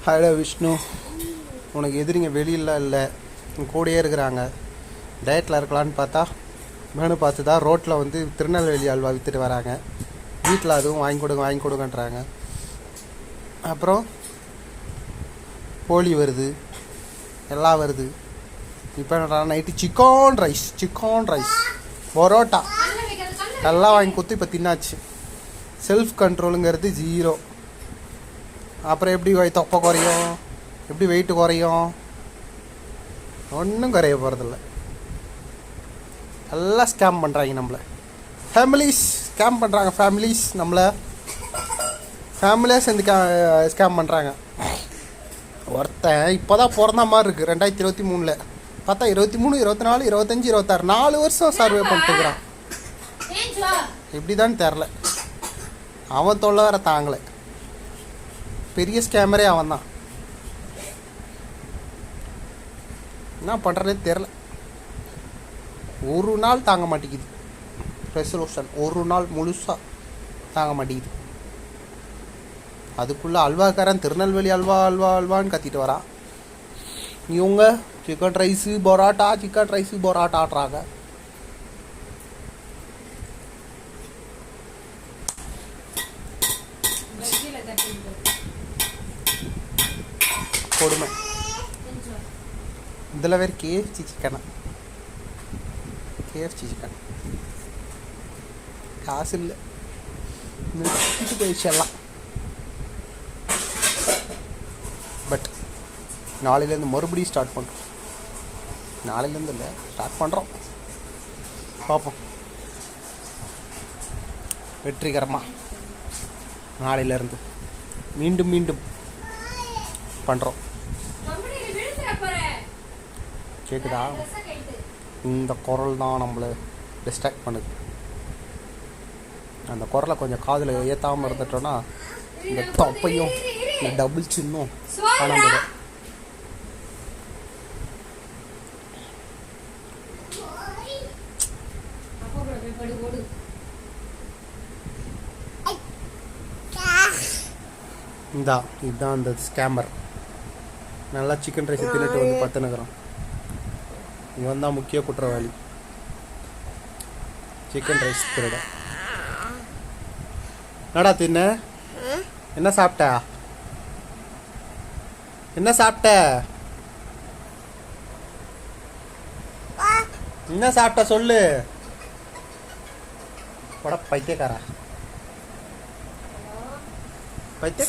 Hello Vishnu, உனக்கு எதிரிங்க வெளியில் இல்லை, கூடயே இருக்கிறாங்க. டயட்டில் இருக்கலான்னு பார்த்தா மெனு பார்த்து தான் ரோட்டில் வந்து திருநெல்வேலி அல்வா விற்றுட்டு வராங்க. வீட்டில் அதுவும் வாங்கி கொடுங்கன்றாங்க. அப்புறம் போலி வருது, எல்லாம் வருது. இப்போ என்ன நைட்டு சிக்கன் ரைஸ் பரோட்டா எல்லாம் வாங்கி கொடுத்து இப்போ தின்னாச்சு. Self கண்ட்ரோலுங்கிறது zero. அப்புறம் எப்படி தொப்பை குறையும், எப்படி வெயிட்டு குறையும்? ஒன்றும் குறைய போகிறதில்ல. எல்லாம் ஸ்கேம் பண்ணுறாங்க நம்மளை. ஃபேமிலிஸ் ஸ்கேம் பண்ணுறாங்க. நம்மளை ஃபேமிலியாக சேர்ந்து ஸ்கேம் பண்ணுறாங்க. ஒருத்தன் இப்போ தான் பிறந்த மாதிரி இருக்குது 2023. பார்த்தா 23, 24, 25, 26 4 வருஷம் சர்வே பண்ணிட்டுருக்கிறான். எப்படி தான் தெரில. அவன் தொல்லை வேற தாங்கலை. பெரிய ஸ்கேமரே அவன் தான். என்ன பண்ணுறதே தெரில. ஒரு நாள் தாங்க மாட்டேங்குது ரெசல்யூஷன். ஒரு நாள் முழுசாக தாங்க மாட்டேங்குது. அதுக்குள்ளே அல்வாக்காரன் திருநெல்வேலி அல்வான்னு கத்திட்டு வரான். இவங்க சிக்கன் ரைஸு பரோட்டா ஆட்டுறாங்க. கொடுமை. இதில் வேறு கேஎஃப்சி சிக்கன் காசு இல்லை, நிறுத்திட்டு போயிடுச்செல்லாம். பட் நாளையிலேருந்து மறுபடியும் ஸ்டார்ட் பண்ணுறோம். நாளையிலேருந்து இல்லை, ஸ்டார்ட் பண்ணுறோம். பார்ப்போம். வெற்றிகரமாக நாளையிலேருந்து மீண்டும் பண்ணுறோம். கேட்குதா? இந்த குரல் தான் நம்மளை டிஸ்ட்ராக்ட் பண்ணுது. அந்த குரலை கொஞ்சம் காதில் ஏற்றாமல் இருந்துட்டோன்னா இந்த தொப்பையும் இந்த டபுள் சின்னும் காணாம. இதுதான் அந்த ஸ்கேமர். நல்லா சிக்கன் ரைஸ் தின்னுட்டு வந்து பத்துனுக்குறான். இவன் தான் முக்கிய குற்றவாளி. சிக்கன் ரைஸ் திருட. என்னடா தின்ன? என்ன சாப்பிட்ட? என்ன சாப்பிட்ட சொல்லு. பைத்தியக்காரா.